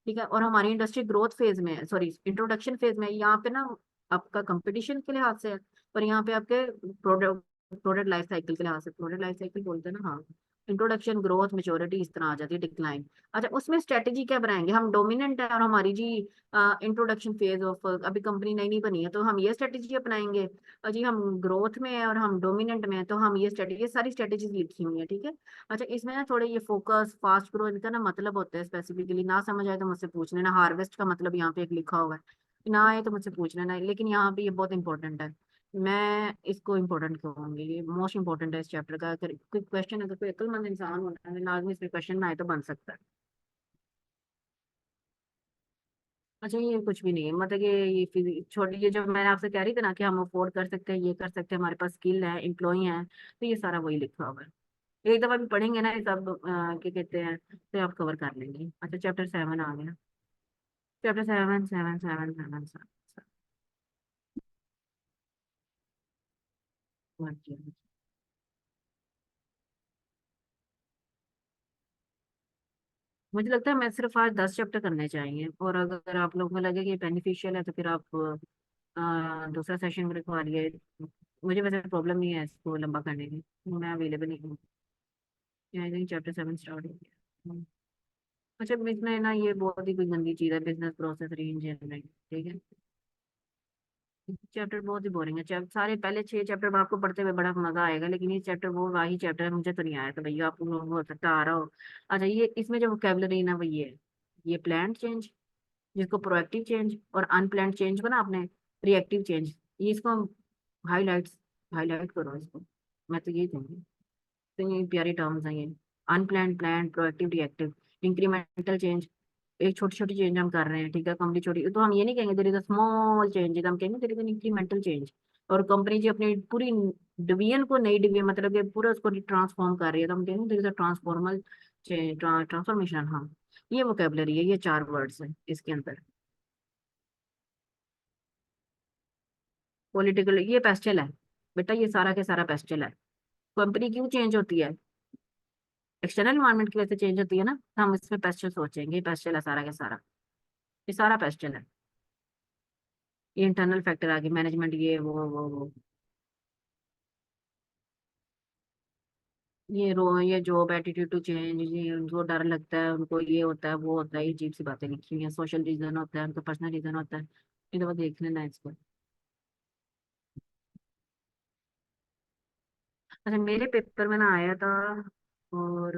ठीक है, और हमारी इंडस्ट्री ग्रोथ फेज में है, सॉरी इंट्रोडक्शन फेज में है। यहाँ पे ना आपका कंपटीशन के लिहाज से है, और यहाँ पे आपके प्रोडक्ट प्रोडक्ट लाइफ साइकिल के लिहाज से, प्रोडक्ट लाइफ साइकिल बोलते हैं ना, हाँ। इंट्रोडक्शन, ग्रोथ, मेच्योरिटी, इस तरह आ जाती है, डिक्लाइन। अच्छा, उसमें स्ट्रेटेजी क्या बनाएंगे? हम डोमिनेंट है और हमारी जी इंट्रोडक्शन फेज ऑफ, अभी कंपनी नई नई बनी है, तो हम ये स्ट्रेटेजी अपनाएंगे। और जी हम ग्रोथ में है और हम डोमिनेंट में है, तो हम ये स्ट्रेटेजी, ये सारी स्ट्रेटेजीज लिखी हुई है। ठीक है। अच्छा, इसमें ना थोड़े ये फोकस, फास्ट ग्रो, इनका ना मतलब होता है स्पेसिफिकली, ना समझ आए तो मुझसे पूछ लेना। हार्वेस्ट का मतलब यहाँ पे एक लिखा हुआ है, ना आए तो मुझसे पूछ लेना, लेकिन यहाँ पे ये बहुत इंपॉर्टेंट है। मैं इसको इम्पोर्टेंट कहूंगी, ये मोस्ट इंपॉर्टेंट है इस चैप्टर का। अगर कोई क्वेश्चन, अगर कोई अक्लमंद इंसान होता है लाजमी इसमें क्वेश्चन ना आए तो बन सकता है। अच्छा, ये कुछ भी नहीं है, मतलब कि छोटी, ये जो मैंने आपसे कह रही थी ना कि हम अफोर्ड कर सकते हैं, ये कर सकते हैं, हमारे पास स्किल है, एम्प्लॉय है, तो ये सारा वही लिखा हुआ है। एक दफा भी पढ़ेंगे ना ये सब, क्या कहते हैं, तो आप कवर कर लेंगे। अच्छा, चैप्टर 7 आ गया। चैप्टर 7 मुझे लगता है मैं सिर्फ आज 10 चैप्टर करने चाहिए, और अगर आप लोगों को लगे कि बेनिफिशियल है तो फिर आप दूसरा सेशन में रखवा लिए। मुझे वैसे प्रॉब्लम नहीं है इसको लंबा करने की, मैं अवेलेबल ही हूँ। आई थिंक चैप्टर 7 स्टार्ट हो गया। अच्छा, इसमें ना ये बहुत ही कोई गंदी चीज़ है, बिजनेस प्रोसेस री इंजीनियरिंग। ठीक है, चैप्टर बहुत ही बोरिंग है। चैप्टर सारे पहले 6 चैप्टर आपको पढ़ते हुए बड़ा मजा आएगा, लेकिन ये चैप्टर वो वही चैप्टर है, मुझे तो नहीं आया, तो भैया आपको हो सकता आ रहा हो। अच्छा, ये इसमें जो वोकेबलरी ना वो ये प्लान्ड चेंज, जिसको प्रोएक्टिव चेंज, और अनप्लान्ड चेंज को ना आपने रिएक्टिव चेंज, ये इसको हाईलाइट हाईलाइट करो इसको, मैं तो यही कहूँगी। तो ये प्यारी टर्म्स हैं ये, unplanned, planned, proactive, reactive. Incremental change, एक छोटी छोटी चेंज हम कर रहे हैं, ठीक है, कंपनी छोटी, तो हम ये नहीं कहेंगे there is a small change, हम कहेंगे there is an incremental change. और कंपनी जी अपनी पूरी डिवीजन को, नई डिवीजन मतलब कि पूरा उसको ट्रांसफॉर्म कर रही है, तो हम कहेंगे there is a transformal transformation. हाँ, ये वोकेबलरी है, ये 4 वर्ड्स है इसके अंदर। पॉलिटिकल, ये पेस्टल है बेटा, ये सारा के सारा पेस्टल है। कंपनी क्यों चेंज होती है? एक्सटर्नल इन्वायरमेंट की वजह से चेंज होती है ना, तो हम इसमें पेस्टल सोचेंगे, ये पेस्टल है सारा का सारा, ये सारा पेस्टल है। ये इंटरनल फैक्टर आ गए, मैनेजमेंट, ये वो ये जॉब एटीट्यूड टू चेंज, ये उनको डर लगता है, उनको ये होता है वो होता है, ये अजीब सी बातें लिखी हुई हैं। सोशल रीजन होता है, उनका पर्सनल रीजन होता है, ये तो बस देख लेना है इसको। अच्छा, मेरे पेपर में ना आया था, और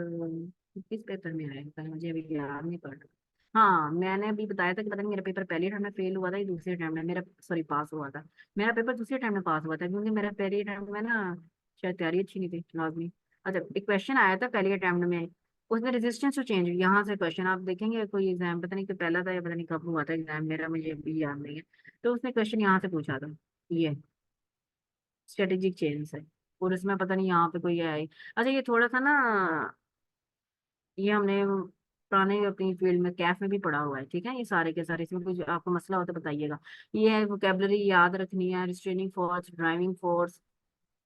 किस पेपर में आया था मुझे अभी याद नहीं पड़ रहा। हाँ, मैंने अभी बताया था कि पता नहीं मेरा पेपर पहले टाइम में फेल हुआ था या दूसरे टाइम में मेरा, सॉरी, पास हुआ था। मेरा पेपर दूसरे टाइम में पास हुआ था, क्योंकि मेरा पहले टाइम में ना शायद तैयारी अच्छी नहीं थी लाजमी। अच्छा, एक क्वेश्चन आया था पहले अटेम्प्ट में, उसमें रेजिस्टेंस टू चेंज, यहाँ से क्वेश्चन आप देखेंगे, कोई एग्जाम पता नहीं कि पहला था या पता नहीं कब हुआ था एग्जाम, मेरा मुझे अभी याद नहीं है। तो उसने क्वेश्चन यहाँ से पूछा था, ये स्ट्रेटेजिक चेंज है, और इसमें पता नहीं यहाँ पे कोई है। अच्छा, ये थोड़ा सा ना, ये हमने पुराने अपनी फील्ड में कैफ में भी पढ़ा हुआ है, ठीक है, ये सारे के सारे, इसमें कुछ आपको मसला हो तो बताइएगा। ये है वोकेबलरी याद रखनी है, रिस्ट्रेनिंग फोर्स, ड्राइविंग फोर्स,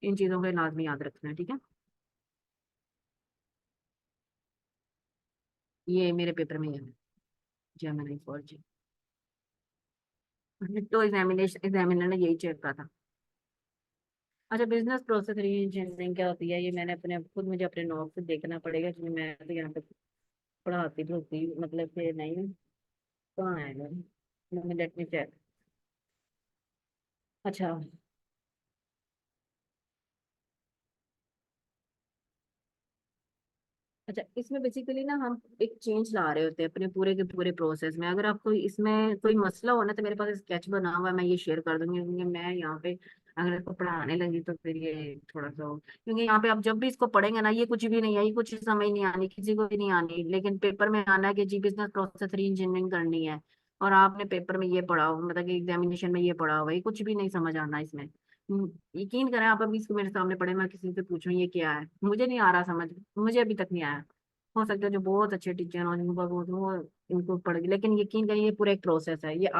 इन चीजों को लाजमी याद रखना है, ठीक है। ये मेरे पेपर में है, जेमिनी फोर जी। तो एग्जामिनर ने यही चेक करा था। अच्छा, बिजनेस प्रोसेस री इंजीनियरिंग क्या होती है, ये मैंने अपने खुद, मुझे अपने नोट से देखना पड़ेगा, क्योंकि मैं तो यहाँ पे पढ़ाती पढ़ती मतलब कि नहीं हूँ। कहाँ है लेट मी चेक। अच्छा। अच्छा, इसमें बेसिकली ना हम एक चेंज ला रहे होते हैं अपने पूरे के पूरे प्रोसेस में। अगर आपको इसमें कोई मसला हो ना, तो मेरे पास स्केच बना हुआ है, मैं ये शेयर कर दूंगी, क्योंकि मैं यहाँ पे अगर इसको पढ़ाने लगी तो फिर ये थोड़ा सा क्योंकि यहाँ पे आप जब भी इसको पढ़ेंगे ना, ये कुछ भी नहीं है, ये कुछ समझ नहीं आनी, किसी को भी नहीं आनी, लेकिन पेपर में आना है कि जी बिजनेस प्रोसेस री इंजीनियरिंग करनी है, और आपने पेपर में ये पढ़ा हो, मतलब कि एग्जामिनेशन में ये पढ़ा हुआ है, ये कुछ भी नहीं समझ आना इसमें। यकीन करें, आप अभी इसको मेरे सामने पढ़े, मैं किसी से पूछूं ये क्या है, मुझे नहीं आ रहा समझ, मुझे अभी तक नहीं आया। हो सकता है जो बहुत अच्छे टीचर हो, जिनको वो इनको पढ़, लेकिन यकीन करिए ये पूरा एक प्रोसेस है, ये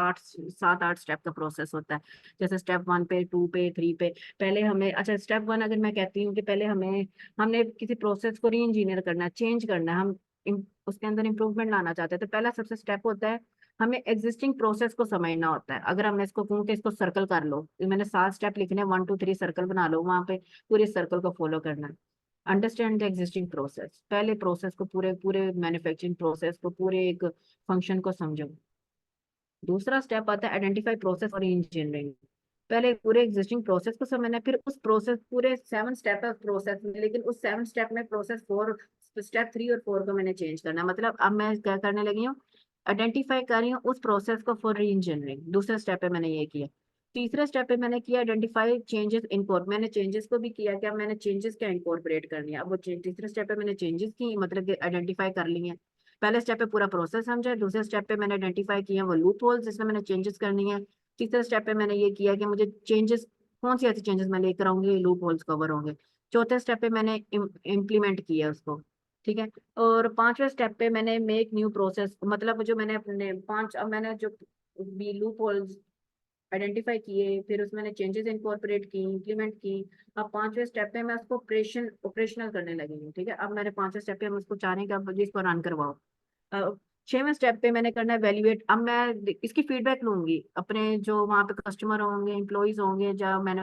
7 8 स्टेप का प्रोसेस होता है। जैसे स्टेप 1 पे, 2 पे, 3 पे, पहले हमें, अच्छा स्टेप 1 अगर मैं कहती हूँ कि पहले हमने किसी प्रोसेस को री इंजीनियर करना है, चेंज करना है, हम उसके अंदर इंप्रूवमेंट लाना चाहते हैं, तो पहला सबसे स्टेप होता है हमें एग्जिस्टिंग प्रोसेस को समझना होता है। अगर हम इसको कहूँ कि इसको सर्कल कर लो, तो मैंने 7 स्टेप लिखने, 1 2 3 सर्कल बना लो, वहां पे पूरे सर्कल को फॉलो करना है। अंडरस्टैंड द एग्जिस्टिंग प्रोसेस, पहले प्रोसेस को, पूरे पूरे मैन्युफैक्चरिंग प्रोसेस को, पूरे एक फंक्शन को समझो। दूसरा स्टेप आता है आइडेंटिफाई प्रोसेस और इंजीनियरिंग। पहले पूरे एग्जिस्टिंग प्रोसेस को समझना है, फिर उस प्रोसेस, पूरे 7 स्टेप है प्रोसेस में, लेकिन उस 7 स्टेप में प्रोसेस 4, स्टेप 3 और 4 को मैंने चेंज करना है। मतलब अब मैं क्या करने लगी हूँ, आइडेंटिफाई कर रही हूँ उस प्रोसेस को फॉर री इंजीनियरिंग। दूसरे स्टेप पे मैंने ये किया। तीसरे स्टेप पे मैंने किया आइडेंटिफाई चेंजेस इनकोर, मैंने चेंजेस को भी किया, क्या मैंने चेंजेस क्या इनकॉर्पोरेट कर लिया। अब वो तीसरे स्टेप पे मैंने चेंजेस की, मतलब कि आइडेंटिफाई कर ली है। पहले स्टेप पे पूरा प्रोसेस समझा, दूसरे स्टेप पे मैंने आइडेंटिफाई किया वो लूप होल्स जिसमें मैंने चेंजेस करनी है। तीसरे स्टेप पे मैंने ये किया कि मुझे चेंजेस, कौन सी ऐसी चेंजेस मैं लेकर आऊंगी लूप होल्स कवर होंगे। चौथे स्टेप पे मैंने इम्प्लीमेंट किया उसको, ठीक है। और पांचवें स्टेप पे मैंने मेक न्यू प्रोसेस, मतलब जो मैंने अपने पांच, अब मैंने जो भी लूप होल्स आइडेंटिफाई किए, फिर उसमें मैंने चेंजेस इनकॉर्पोरेट की, इम्प्लीमेंट की। अब पांचवें स्टेप पे मैं उसको ऑपरेशनल करने लगी हूँ, ठीक है। अब मेरे पांचवें स्टेप पे हम उसको चाह रहे हैं कि अब इसको रन करवाओ। अ, 6वें स्टेप पे मैंने करना है वैल्यूएट। अब मैं इसकी फीडबैक लूंगी, अपने जो वहाँ पे कस्टमर होंगे, एम्प्लॉइज होंगे, जब मैंने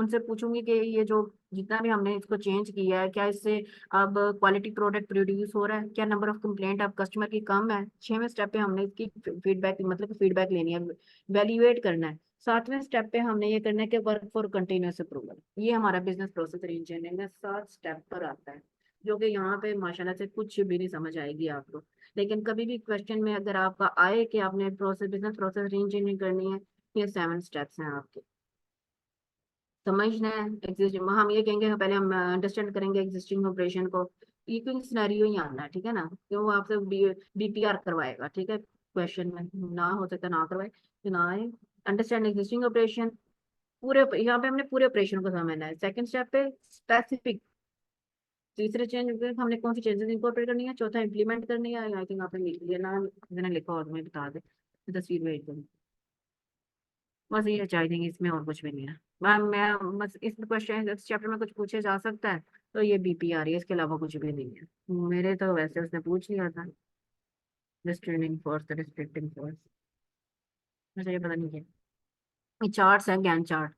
उनसे पूछूंगी कि ये जो जितना भी हमने इसको चेंज किया है, क्या इससे अब क्वालिटी प्रोडक्ट प्रोड्यूस हो रहा है, क्या नंबर ऑफ कंप्लेंट अब कस्टमर की कम है। 6वें स्टेप पे हमने इसकी फीडबैक, मतलब फीडबैक लेनी है, वैल्यूएट करना है। 7वें स्टेप पे हमने ये करना है कि वर्क फॉर कंटिन्यूअस अप्रूवल। ये हमारा बिजनेस प्रोसेस इंजीनियरिंग में 7 स्टेप पर आता है, जो कि यहाँ पे माशाल्लाह से कुछ भी नहीं समझ आएगी आपको। लेकिन कभी भी क्वेश्चन में अगर आपका आए कि आपने प्रोसेस, बिजनेस प्रोसेस री इंजीनियरिंग करनी है, ये 7 स्टेप्स हैं आपके, समझना है। एग्जिस्टिंग, हम ये कहेंगे पहले हम अंडरस्टैंड करेंगे एग्जिस्टिंग ऑपरेशन को, ये क्योंकि सिनेरियो ही आना है, ठीक है ना, कि वो आपसे बीपीआर करवाएगा, ठीक है, क्वेश्चन में ना हो सकता ना करवाए, तो ना आए। अंडरस्टैंड एग्जिस्टिंग ऑपरेशन, पूरे यहाँ पे हमने पूरे ऑपरेशन को समझना है। सेकंड स्टेप पे स्पेसिफिक, तीसरे चेंज हमने कौन सी चेंजेस इंकॉर्पोरेट करनी है, चौथा इंप्लीमेंट करनी है। आई थिंक आपने लिख लिया ना, मैंने लिखा और मैं बता दे, तस्वीर भेज दूँ। बस ये आई थिंक इसमें और कुछ भी नहीं है। मैं बस इस क्वेश्चन इस चैप्टर में कुछ पूछे जा सकता है तो ये बीपीआर है, इसके अलावा कुछ भी नहीं है। मेरे तो वैसे उसने पूछ लिया था, रिस्ट्रेनिंग फोर्स, रिस्ट्रिक्टिंग फोर्स, मुझे ये पता नहीं है। ये चार्ट्स हैं, ज्ञान चार्ट,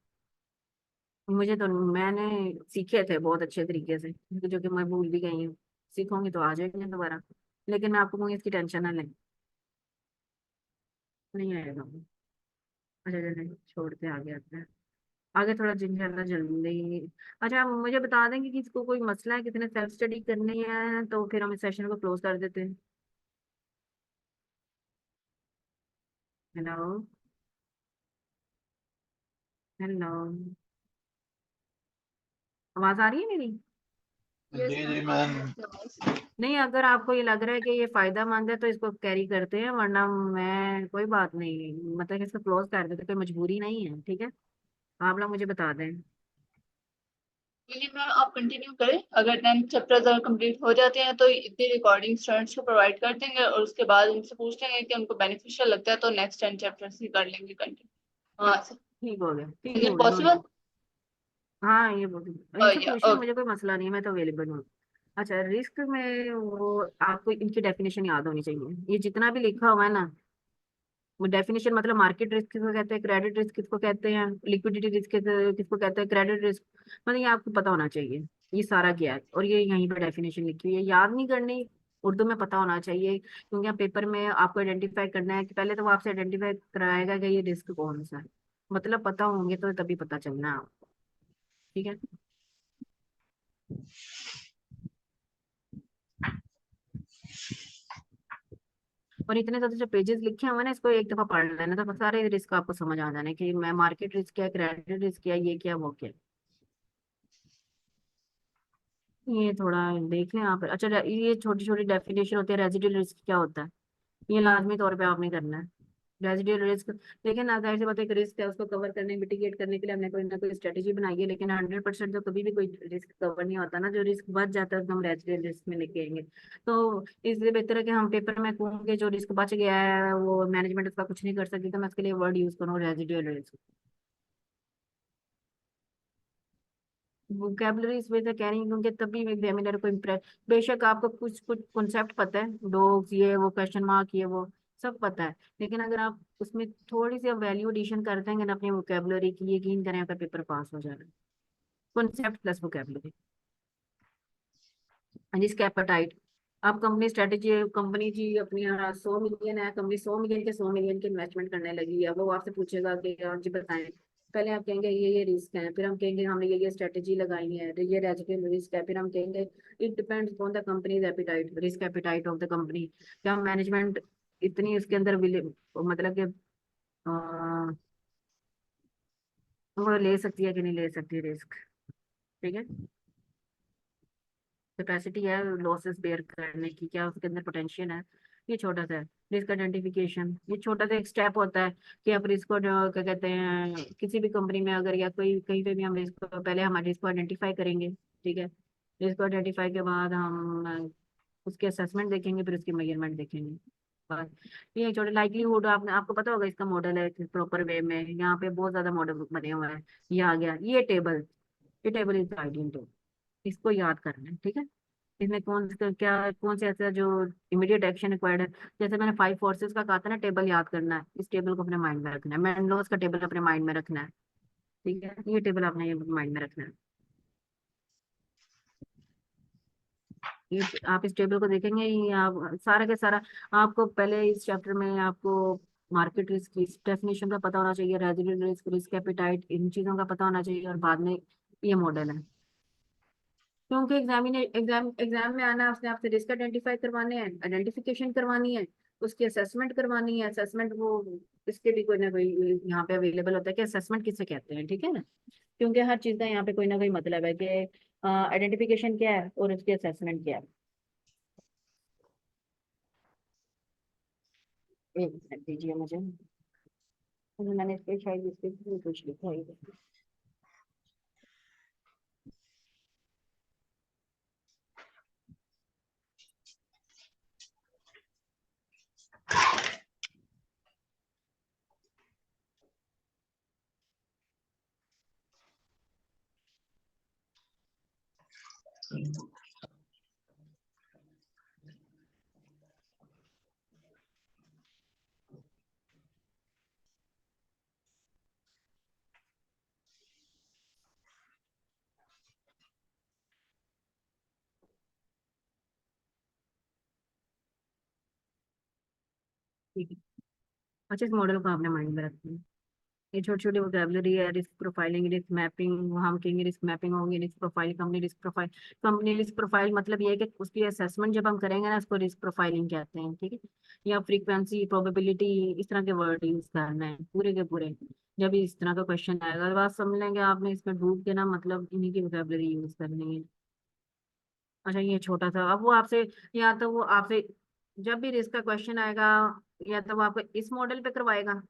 मुझे तो मैंने सीखे थे बहुत अच्छे तरीके से, जो कि मैं भूल भी गई हूँ। सीखूंगी तो आ जाएंगे दोबारा, लेकिन मैं आपको कहूँगी इसकी टेंशन ना लें, नहीं आएगा। अच्छा चलिए छोड़ते आगे आते हैं, आगे थोड़ा जिंदा जल्दी। अच्छा मुझे बता देंगे कि इसको कोई मसला है, कितने सेल्फ स्टडी करनी है, तो फिर हम इस सेशन को क्लोज कर देते हैं। हेलो, हेलो, आवाज आ रही है मेरी? जी जी मैम। नहीं, अगर आपको ये लग रहा है कि ये फायदेमंद है तो इसको कैरी करते हैं, वरना मैं कोई बात नहीं, मतलब कि इसको क्लोज कर देते, कोई मजबूरी नहीं है, ठीक है। आप लोग मुझे बता दें। चलिए मैम आप कंटिन्यू करें, अगर 10 चैप्टर्स अगर कंप्लीट हो जाते हैं तो इतनी रिकॉर्डिंग स्टूडेंट्स को प्रोवाइड कर देंगे और उसके बाद उनसे पूछ लेंगे कि उनको बेनिफिशियल लगता है तो नेक्स्ट 10 चैप्टर्स ही कर लेंगे कंटिन्यू। हाँ ठीक हो गया, ठीक इज हो इट गया, नो पॉसिबल? इशू। हाँ ये बोल, इनसे या पूछना, ओके। मुझे कोई मसला नहीं है, मैं तो अवेलेबल हूँ। अच्छा रिस्क में वो आपको इनकी डेफिनेशन याद होनी चाहिए, ये जितना भी लिखा हुआ है ना, वो डेफिनेशन मतलब मार्केट रिस्क किसको कहते हैं, क्रेडिट रिस्क किसको कहते हैं, लिक्विडिटी रिस्क किसको कहते हैं, क्रेडिट रिस्क, मतलब ये आपको पता होना चाहिए ये सारा क्या है, और ये यहीं पर डेफिनेशन लिखी हुई है, याद नहीं करनी, उर्दू में पता होना चाहिए, क्योंकि यहाँ पेपर में आपको आइडेंटिफाई करना है कि पहले तो वो आपसे आइडेंटिफाई कराएगा कि ये रिस्क कौन सा है, मतलब पता होंगे तो तभी पता चलना है आपको, ठीक है। और इतने ज्यादा जो पेजेस लिखे हुए हैं ना, इसको एक दफा पढ़ लेना तो सारे रिस्क आपको समझ आ जाने कि मैं मार्केट रिस्क क्या है, क्रेडिट रिस्क क्या है, ये क्या वो क्या है। ये थोड़ा देख लें आप। अच्छा ये छोटी छोटी डेफिनेशन होती है, रेजिडुअल रिस्क क्या होता है, ये लाजमी तौर पे आपने करना है। रेजिडुअल रिस्क, लेकिन ना जाहिर सी बात है, एक रिस्क है उसको कवर करने, मिटिगेट करने के लिए हमने कोई ना कोई स्ट्रेटेजी बनाई है, लेकिन 100% तो कभी भी कोई रिस्क कवर नहीं होता ना, जो रिस्क बच जाता है उसको हम रेजिडुअल रिस्क में लेके आएंगे। तो इसलिए बेहतर है कि हम पेपर में कहूँगे जो रिस्क बच गया है वो मैनेजमेंट उसका कुछ नहीं कर सकती, तो मैं उसके लिए वर्ड यूज करूँ रेजिडुअल रिस्क। वोकेबलरी इस वजह से कह रही हूँ क्योंकि तभी एग्जामिनर को इम्प्रेस, बेशक आपको कुछ कुछ कॉन्सेप्ट पता है, डॉग्स ये वो, क्वेश्चन मार्क ये वो सब पता है, लेकिन अगर आप उसमें थोड़ी सी वैल्यू एडिशन कर देंगे ना अपनी वोकेबलरी की, यकीन करें आपका पेपर पास हो जाएगा। Concept plus vocabulary, risk appetite, आप कंपनी स्ट्रेटेजी, कंपनी जी अपनी 100 मिलियन है, कंपनी 100 मिलियन के 100 मिलियन की इन्वेस्टमेंट करने लगी है, वो आपसे पूछेगा कि जी बताएं, पहले आप कहेंगे ये रिस्क है, फिर हम कहेंगे हमने ये स्ट्रेटेजी लगाई है, ये रेजिडुअल रिस्क है, फिर हम कहेंगे it depends on the companies appetite, risk appetite of the company, क्या मैनेजमेंट इतनी उसके अंदर मतलब कि वो ले सकती है कि नहीं ले सकती रिस्क, ठीक है। कैपेसिटी है लॉसेस बेयर करने की, क्या उसके अंदर पोटेंशियल है, ये छोटा सा है। रिस्क आइडेंटिफिकेशन, ये छोटा सा एक स्टेप होता है कि आप रिस्क को क्या कहते हैं, किसी भी कंपनी में अगर या कोई कहीं पे भी हम रिस्क को, पहले हम रिस्क को आइडेंटिफाई करेंगे, ठीक है, रिस्क को आइडेंटिफाई के बाद हम उसके असेसमेंट देखेंगे, फिर उसकी मेजरमेंट देखेंगे। बस ये छोटे लाइकलीहुड, आपने आपको पता होगा इसका मॉडल है प्रॉपर वे में, यहाँ पे बहुत ज्यादा मॉडल बने हुए हैं। ये आ गया ये टेबल इज आइडेंटिटी, इसको याद करना है, ठीक है। इसमें कौन से ऐसा जो इमीडिएट एक्शन रिक्वायर्ड है, जैसे मैंने 5 फोर्सेस का कहा था ना, टेबल याद करना है, इस टेबल को अपने माइंड में रखना है, मैनलॉस का टेबल अपने माइंड में रखना है, ठीक है, ये टेबल आपने ये माइंड में रखना है। ये आप इस टेबल को देखेंगे, ये आप सारा के सारा, आपको पहले इस चैप्टर में आपको मार्केट रिस्क की डेफिनेशन का पता होना चाहिए, रेजिडुअल रिस्क, रिस्क एपिटाइट, इन चीजों का पता होना चाहिए, और बाद में ये मॉडल है, क्योंकि एग्जाम में आना है, उसने आपसे रिस्क आइडेंटिफाई करवाने हैं, आइडेंटिफिकेशन करवानी है, उसकी असेसमेंट करवानी है, असेसमेंट वो इसके भी कोई ना कोई यहाँ पे अवेलेबल होता है कि असेसमेंट किसे कहते हैं, ठीक है ना, क्योंकि हर चीज का यहाँ पे कोई ना कोई मतलब है कि आइडेंटिफिकेशन क्या है और उसकी असेसमेंट क्या है। एक मिनट दीजिए मुझे, मैंने इस पे शायद इस पे भी कुछ लिखा है। ठीक है। अच्छा, इस मॉडल को आपने माइंड में रखना है। ये छोटी छोटी वोकेबलरी है, रिस्क प्रोफाइलिंग, रिस्क मैपिंग, हम कहेंगे रिस्क मैपिंग होगी, risk profile, company risk profile. Company risk profile मतलब ये है कि उसकी असेसमेंट जब हम करेंगे ना, उसको रिस्क प्रोफाइलिंग कहते हैं, ठीक है। या फ्रीक्वेंसी, प्रोबेबिलिटी, इस तरह के वर्ड यूज करना है पूरे के पूरे। जब भी इस तरह का क्वेश्चन आएगा तो बात समझ लेंगे आपने, इसमें डूब के ना मतलब इन्हीं की वोकेबलरी यूज करनी है। अच्छा, ये छोटा सा, अब वो आपसे, या तो वो आपसे जब भी रिस्क का क्वेश्चन आएगा, या तो वो आपको इस मॉडल पे करवाएगा,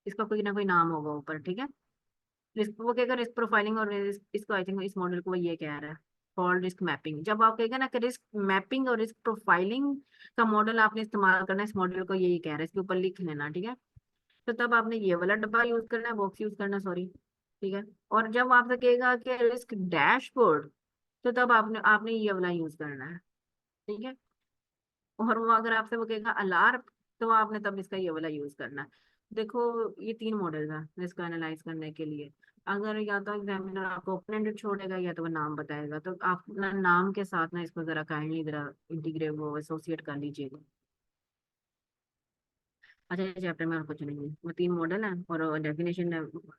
इसका कोई ना कोई नाम होगा ऊपर, ठीक है। रिस्क, वो कहेगा रिस्क प्रोफाइलिंग, और रिस्क, इसको आई थिंक इस मॉडल को वो ये कह रहा है कॉल्ड रिस्क मैपिंग। जब आप कहेगा ना कि रिस्क मैपिंग और रिस्क प्रोफाइलिंग का मॉडल आपने इस्तेमाल करना है, इस मॉडल को यही कह रहा है, इसके ऊपर लिख लेना, ठीक है। तो तब आपने ये वाला डब्बा यूज करना है, बॉक्स यूज करना, सॉरी, ठीक है। और जब आपसे कहेगा कि रिस्क डैशबोर्ड, तो तब आपने आपने ये वाला यूज करना है, ठीक है। और वो अगर आपसे वो कहेगा अलार्म, तो आपने तब इसका ये वाला यूज करना है। देखो, ये तीन मॉडल्स हैं इसको एनालाइज करने के लिए। अगर या तो एग्जामिनर आपको ओपन एंडेड छोड़ेगा, या तो वो नाम बताएगा, तो आप अपना नाम के साथ ना इसको जरा काइंडली जरा इंटीग्रेट वो एसोसिएट कर लीजिएगा। अच्छा, ये चैप्टर में और कुछ नहीं है, वो तीन मॉडल है और डेफिनेशन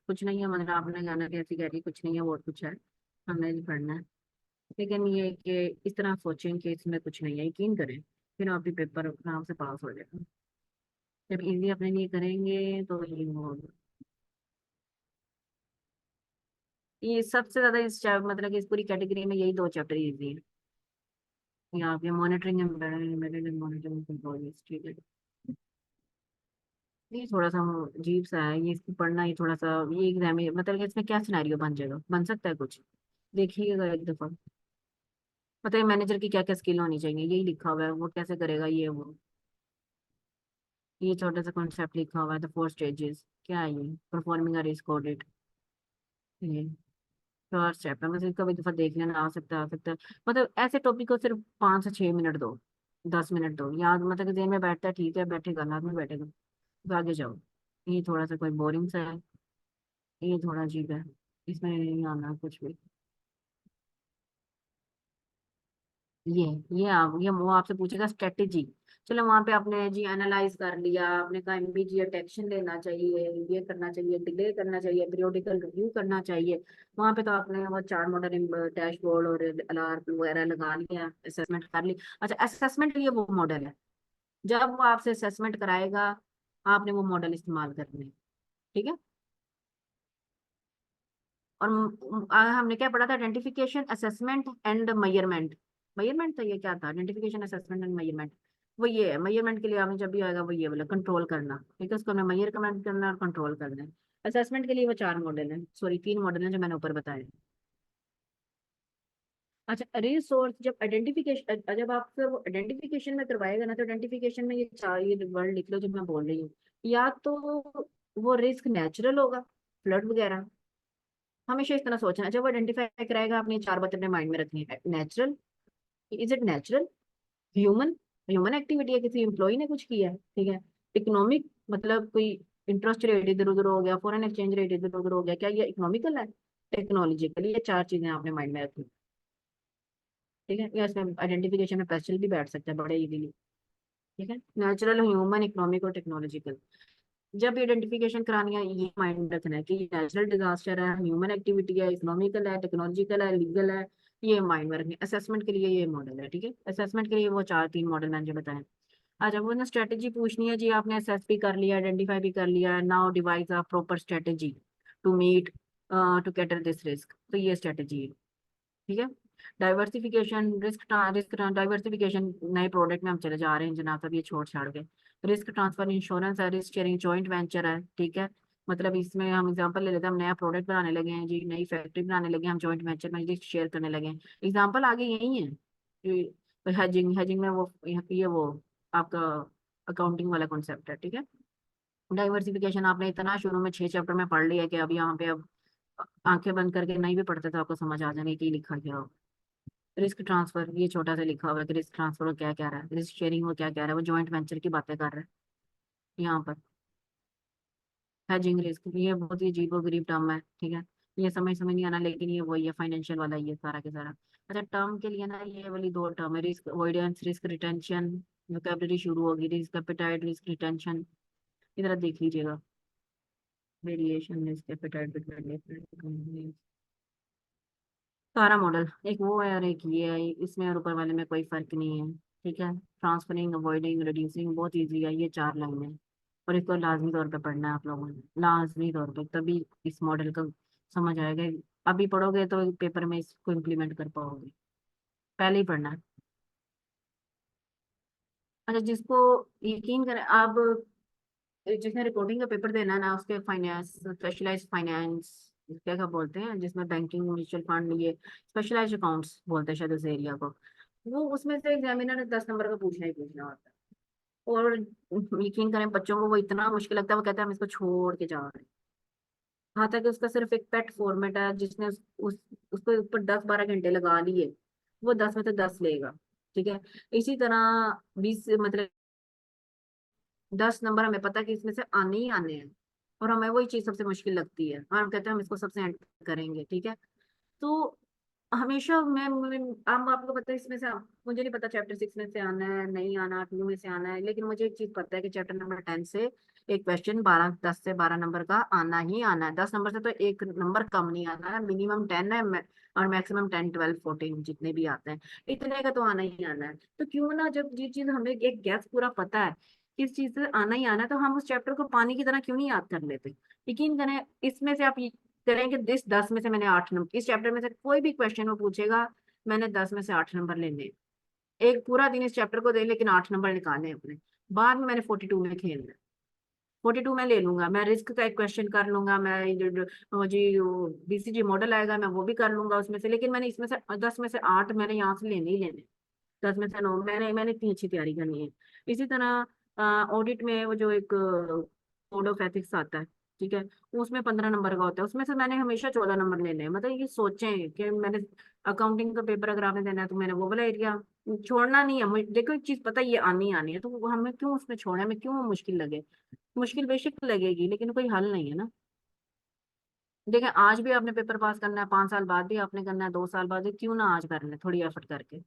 कुछ नहीं है, मतलब आपने गाना कैसी कह रही कुछ नहीं है, वो कुछ है, हमने नहीं पढ़ना है। लेकिन ये कि इस तरह सोचें कि इसमें कुछ नहीं है, यकीन करें, फिर आपकी पेपर आराम से पास हो जाएगा। जब इजी अपने लिए करेंगे तो ये होगा। ये सबसे ज्यादा इस मतलब कि इस पूरी कैटेगरी में यही दो चैप्टर इजी है। यहाँ पे मॉनिटरिंग एम्बेडेड मॉनिटरिंग कंट्रोल, ठीक है। ये थोड़ा सा अजीब सा है, ये इसको पढ़ना ही थोड़ा सा, ये एग्जाम में मतलब कि इसमें क्या सिनेरियो बन जाएगा, बन सकता है कुछ, देखिएगा एक दफा। मतलब मैनेजर की क्या क्या स्किल होनी चाहिए, यही लिखा हुआ है, वो कैसे करेगा ये वो। ये छोटा सा कॉन्सेप्ट लिखा हुआ है, द 4 स्टेजेस, क्या है ये, परफॉर्मिंग अ रिस्क ऑडिट, ये फर्स्ट चैप्टर में से कभी दफा देख लेना, आ सकता है। मतलब ऐसे टॉपिक को सिर्फ 5 से 6 मिनट दो, 10 मिनट दो याद, मतलब कि जेन में बैठता है, ठीक है, बैठेगा, लाद में बैठेगा, तो आगे जाओ। ये थोड़ा सा कोई बोरिंग सा है, ये थोड़ा अजीब है, इसमें नहीं आना कुछ भी। ये ये वो आपसे पूछेगा स्ट्रेटेजी। चलो, वहां पे आपने जी एनालाइज कर लिया, आपने कहा इमीडिएट एक्शन लेना चाहिए, ये करना चाहिए, डिले करना चाहिए, पीरियोडिकल रिव्यू करना चाहिए। वहां पे तो आपने वो 4 मॉडल डैशबोर्ड और अलार्म वगैरह लगा लिया, असेसमेंट कर ली। अच्छा, असेसमेंट के लिए वो मॉडल है, जब वो आपसे असेसमेंट कराएगा, आपने वो मॉडल इस्तेमाल करने हैं, ठीक है। और हमने क्या पढ़ा था, identification, assessment and measurement. Measurement तो ये क्या था, आइडेंटिफिकेशन, असेसमेंट एंड मेजरमेंट। वो ये है, मेजरमेंट के लिए आपने जब भी आएगा वो ये बोला कंट्रोल करना, ठीक है, उसको हमें मेजर कमेंट करना और कंट्रोल करना है। असेसमेंट के लिए वो 4 मॉडल है, सॉरी 3 मॉडल है जो मैंने ऊपर बताए। अच्छा, रिसोर्स, जब आइडेंटिफिकेशन, जब आपसे वो आइडेंटिफिकेशन में करवाएगा ना, तो आइडेंटिफिकेशन में ये 4 वर्ड लिख लो जो मैं बोल रही हूँ। या तो वो रिस्क नेचुरल होगा, फ्लड वगैरह, हमेशा इस तरह सोचना है। जब वो आइडेंटिफाई कराएगा, आपने 4 बातें अपने माइंड में रखनी है। Natural, is it natural, human, human activity है, किसी एम्प्लॉय ने कुछ किया है, ठीक है। इकोनॉमिक, मतलब कोई इंटरेस्ट रेट इधर उधर हो गया, फॉरेन एक्सचेंज रेट इधर उधर हो गया, क्या ये इकोनॉमिकल है, टेक्नोलॉजिकल, ये 4 चीजें आपने माइंड में रखनी, ठीक है। या इसमें आइडेंटिफिकेशन में पेस्टल भी बैठ सकता है बड़े इजीली, ठीक है। नेचुरल, ह्यूमन, इकोनॉमिक और टेक्नोलॉजिकल। जब आइडेंटिफिकेशन करानी है, ये माइंड रखना है कि नेचुरल डिजास्टर है, ह्यूमन एक्टिविटी है, इकोनॉमिकल है, टेक्नोलॉजिकल है, लीगल है, ये माइंड में रखनी है। असेसमेंट के लिए ये मॉडल है, ठीक है। असेसमेंट के लिए वो 3 मॉडल मैंने जो बताए। अच्छा, वो ना स्ट्रेटेजी पूछनी है जी, आपने असेस भी कर लिया, आइडेंटिफाई भी कर लिया, now devise a proper strategy to meet, to cater this risk, तो ये स्ट्रेटेजी है, ठीक है। डाइवर्सिफिकेशन, रिस्क रिस्क डाइवर्सिफिकेशन, नए प्रोडक्ट में हम चले जा रहे हैं जनाब, सब ये छोड़ छाड़ के। रिस्क ट्रांसफर इंश्योरेंस है, रिस्क शेयरिंग जॉइंट वेंचर है, ठीक है। मतलब इसमें हम एग्जांपल ले लेते हैं, हम नया प्रोडक्ट बनाने लगे हैं जी, नई फैक्ट्री बनाने लगे हैं, हम जॉइंट वेंचर में रिस्क शेयर करने लगे हैं। एग्जांपल आगे यही है। हेजिंग, हेजिंग में वो आपका अकाउंटिंग वाला कॉन्सेप्ट है, ठीक है। डाइवर्सिफिकेशन आपने इतना शुरू में 6 चैप्टर में पढ़ लिया कि अब यहाँ पे अब आंखें बंद करके नहीं भी पढ़ते तो आपको समझ आ जाएगा कि लिखा क्या हो। रिस्क ट्रांसफर ये छोटा सा लिखा हुआ है कि रिस्क ट्रांसफर वो क्या कह रहा है, रिस्क शेयरिंग वो क्या कह रहा है, वो जॉइंट वेंचर की बातें कर रहा है यहाँ पर। हेजिंग रिस्क ये बहुत ही अजीब और गरीब टर्म है, ठीक है। ये समझ नहीं आना, लेकिन ये वही है, फाइनेंशियल वाला ये सारा के सारा। अच्छा, टर्म के लिए ना ये वाली 2 टर्म है, risk avoidance, risk retention. Vocabulary शुरू होगी, रिस्क एपेटाइट, रिस्क रिटेंशन, इधर देख लीजिएगा। Variation risk appetite between different companies. सारा मॉडल एक वो है और एक ये है, इसमें और ऊपर वाले में कोई फर्क नहीं है, ठीक है। ट्रांसफरिंग, अवॉइडिंग, रिड्यूसिंग बहुत इजी है, ये 4 लाइन है। और इसको लाजमी तौर पे पढ़ना है आप लोगों ने, लाजमी तौर पे, तभी इस मॉडल का समझ आएगा। अभी पढ़ोगे तो पेपर में इसको इम्प्लीमेंट कर पाओगे, पहले ही पढ़ना है। अच्छा, जिसको यकीन करें आप, जिसने रिपोर्टिंग का पेपर देना है ना, उसके फाइनेंस, स्पेशलाइज्ड फाइनेंस क्या क्या बोलते हैं, जिसमें बैंकिंग, म्यूचुअल फंड, ये स्पेशलाइज्ड अकाउंट्स बोलते हैं शायद उस एरिया को, वो उसमें से एग्जामिनर ने 10 नंबर का पूछना ही पूछना होता है। और यकीन करें बच्चों को वो इतना मुश्किल लगता है, वो कहते हैं हम इसको छोड़ के जा रहे हैं। हाँ, तक उसका सिर्फ एक पेट फॉर्मेट है, जिसने उसके ऊपर 10-12 घंटे लगा लिए, वो 10 में से 10 लेगा, ठीक है। इसी तरह 20 मतलब 10 नंबर हमें पता है कि इसमें से आने ही आने हैं, और हमें वही चीज सबसे मुश्किल लगती है और हम कहते हैं हम इसको सबसे एंड करेंगे, ठीक है। तो हमेशा हम आपको पता है इसमें से, मुझे नहीं पता चैप्टर 6 में से आना है नहीं आना, 2 में से आना है, लेकिन मुझे एक चीज पता है कि चैप्टर नंबर 10 से एक क्वेश्चन 10 से 12 नंबर का आना ही आना है। 10 नंबर से तो एक नंबर कम नहीं आना है, मिनिमम 10 है, और मैक्सिमम 10, 12, 14 जितने भी आते हैं, इतने का तो आना ही आना है। तो क्यों ना, जब ये चीज हमें एक गैस पूरा पता है किस चीज से आना ही आना है, तो हम उस चैप्टर को पानी की तरह क्यों नहीं याद कर लेते। यकीन करें, इसमें से आप करेंगे 10 में से मैंने 8 नंबर, इस चैप्टर में से कोई भी क्वेश्चन वो पूछेगा, मैंने 10 में से 8 नंबर लेने हैं। एक पूरा दिन इस चैप्टर को दे, लेकिन 8 नंबर निकालने हैं अपने। बाद में मैंने 42 में खेलना है, 42 में ले लूंगा, मैं रिस्क का एक क्वेश्चन कर लूंगा, मैं जी बीसीजी मॉडल आएगा मैं वो भी कर लूंगा उसमें से, लेकिन मैंने इसमें से 10 में से 8 मैंने यहाँ से लेने ही लेने, 10 में से 9 मैंने इतनी अच्छी तैयारी करनी है। इसी तरह ऑडिट में वो जो एक कोड ऑफ एथिक्स आता है, ठीक है, उसमें 15 नंबर का होता है, उसमें से मैंने हमेशा 14 नंबर लेने हैं। मतलब ये सोचें कि मैंने अकाउंटिंग का पेपर अगर आपने देना है तो मैंने वो वाला एरिया छोड़ना नहीं है। देखो एक चीज पता है ये आनी आनी है, तो वो हमें क्यों उसमें छोड़े, हमें क्यों मुश्किल लगे। मुश्किल बेशक लगेगी, लेकिन कोई हल नहीं है ना। देखें, आज भी आपने पेपर पास करना है, 5 साल बाद भी आपने करना है, 2 साल बाद भी, क्यों ना आज कर लें थोड़ी एफर्ट करके।